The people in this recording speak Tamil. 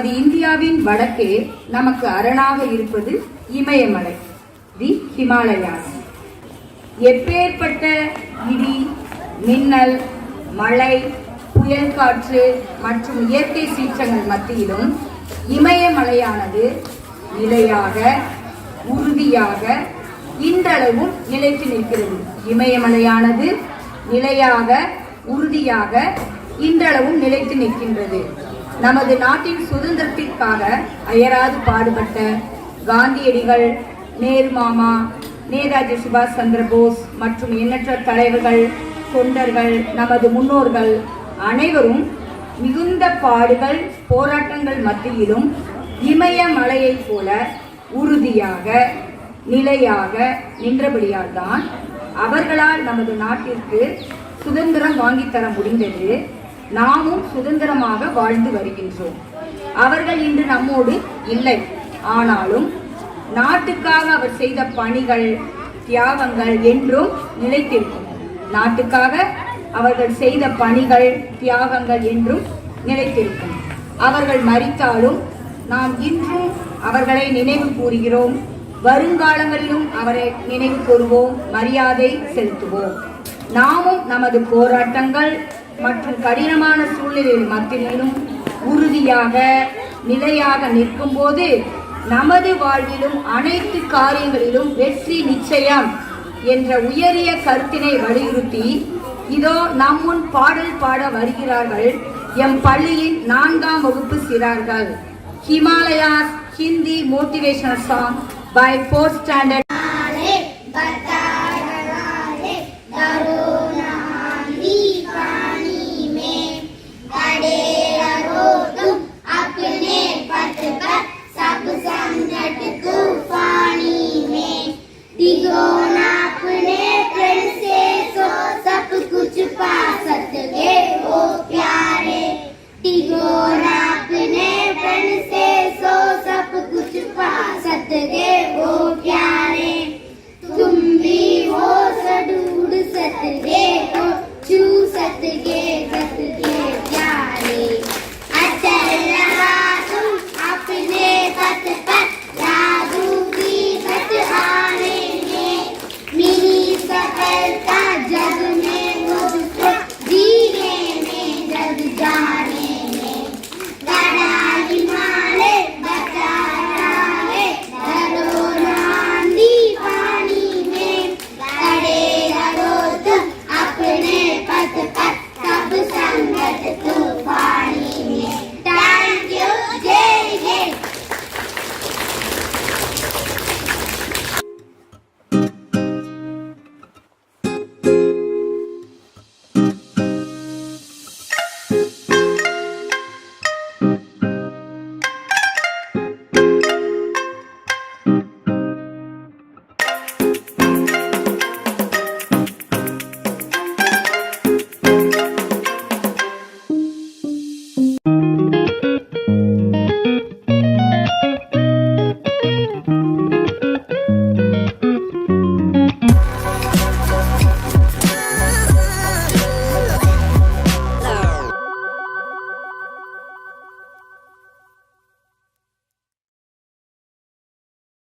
நமது இந்தியாவின் வடக்கே நமக்கு அரணாக இருப்பது இமயமலை, தி ஹிமாலயாஸ். எப்பேற்பட்ட இடி, மின்னல், மழை, புயல் காற்று மற்றும் இயற்கை சீற்றங்கள் மத்தியிலும் இமயமலையானது நிலையாக, உறுதியாக இன்றளவும் நிலைத்து நிற்கிறது. இமயமலையானது நிலையாக, உறுதியாக இன்றளவும் நிலைத்து நிற்கின்றது. நமது நாட்டின் சுதந்திரத்திற்காக அயராது பாடுபட்ட காந்தியடிகள், நேரு மாமா, நேதாஜி சுபாஷ் சந்திர போஸ் மற்றும் எண்ணற்ற தலைவர்கள், தொண்டர்கள், நமது முன்னோர்கள் அனைவரும் மிகுந்த பாடுகள், போராட்டங்கள் மத்தியிலும் இமயமலையைப் போல உறுதியாக, நிலையாக நின்றபடியால் தான் அவர்களால் நமது நாட்டிற்கு சுதந்திரம் வாங்கித்தர முடிந்தது. நாமும் சுதந்திரமாக வாழ்ந்து வருகின்றோம். அவர்கள் இன்று நம்மோடு இல்லை. ஆனாலும் நாட்டுக்காக அவர் செய்த பணிகள், தியாகங்கள் என்றும் நிலைத்திருக்கும். நாட்டுக்காக அவர்கள் செய்த பணிகள், தியாகங்கள் என்றும் நிலைத்திருக்கும். அவர்கள் மரித்தாலும் நாம் இன்றும் அவர்களை நினைவு கூறுகிறோம். வருங்காலங்களிலும் அவரை நினைவு கூறுவோம், மரியாதை செலுத்துவோம். நாமும் நமது போராட்டங்கள் மற்றும் கடினமான சூழ்நிலையில் மத்தியிலும் உறுதியாக, நிலையாக நிற்கும் போது நமது வாழ்விலும் அனைத்து காரியங்களிலும் வெற்றி நிச்சயம் என்ற உயரிய கருத்தினை வலியுறுத்தி இதோ நம் முன் பாடல் பாட வருகிறார்கள் எம் பள்ளியின் 4ஆம் வகுப்பு சிறார்கள். Himalayas Hindi motivational song by 4th standard. Digona